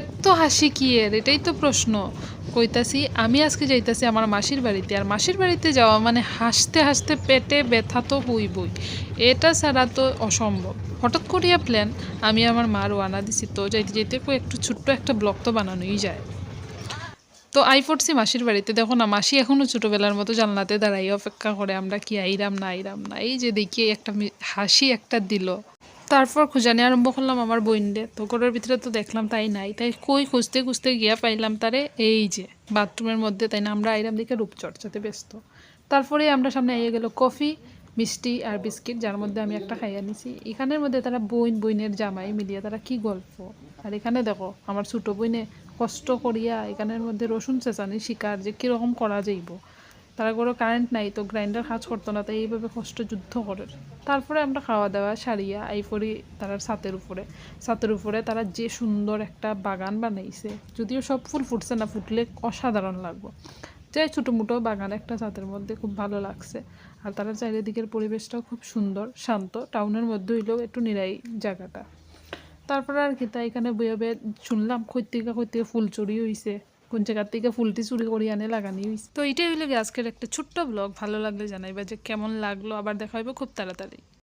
এত হাসি কি এর, এটাই তো প্রশ্ন। কইতাছি আমি আজকে যাইতাছি আমার মাসির বাড়িতে, আর মাসির বাড়িতে যাওয়া মানে হাসতে হাসতে পেটে ব্যথা তো হইবই, এটা ছাড়া তো অসম্ভব। হঠাৎ করিয়া প্ল্যান, আমি আমার মা রওনা দিছি, তো যাইতে যাইতে একটু ছোট্ট একটা ব্লগ তো বানানোই যায়। তো আই পড়ছি মাসির বাড়িতে, দেখো না মাসি এখনও ছোটোবেলার মতো জানলাতে দাঁড়াই অপেক্ষা করে আমরা কি আইরাম না আইরাম না, এই যে দেখি একটা হাসি একটা দিল। তারপর খুঁজানি আরম্ভ করলাম আমার বইনডে, তো ঘরের ভিতরে তো দেখলাম তাই নাই, তাই কই খুঁজতে খুঁজতে গিয়া পাইলাম তারে এই যে বাথরুমের মধ্যে, তাই না আমরা আইরাম দিকে রূপচর্চাতে ব্যস্ত। তারপরে আমরা সামনে আইয়া গেল কফি, মিষ্টি আর বিস্কিট, যার মধ্যে আমি একটা খাইয়া নিছি। এখানের মধ্যে তারা বইনের জামাই মিলিয়ে তারা কি গল্প। আর এখানে দেখো আমার ছোটো বইনে কষ্ট করিয়া এখানের মধ্যে রসুন চেঁচানি শিকার যে কীরকম করা যাইব। তারা কোনো কারেন্ট নাই, তো গ্রাইন্ডার কাজ করতো না, তাই এইভাবে কষ্ট যুদ্ধ করে। তারপরে আমরা খাওয়া দাওয়া সারিয়া আই পড়ি তারা ছাতের উপরে তারা যে সুন্দর একটা বাগান বানাইছে, যদিও সব ফুল ফুটছে না, ফুটলে অসাধারণ লাগবো। যাই ছোটো মোটো বাগান একটা ছাতের মধ্যে, খুব ভালো লাগছে। আর তারা চারিদিকের পরিবেশটাও খুব সুন্দর শান্ত, টাউনের মধ্যে হইলেও একটু নিরাই জায়গাটা। তারপরে আর কি তাই এখানে বইয়ে বইয়ে শুনলাম কই থেকে ফুল চুরি হয়েছে, কোন জায়গার থেকে ফুলটি চুরি করে আনে লাগানি হয়েছে। তো এটাই হইলো আজকের একটা ছোট্ট ব্লগ, ভালো লাগলে জানাইবা যে কেমন লাগলো, আবার দেখা হইব খুব তাড়াতাড়ি।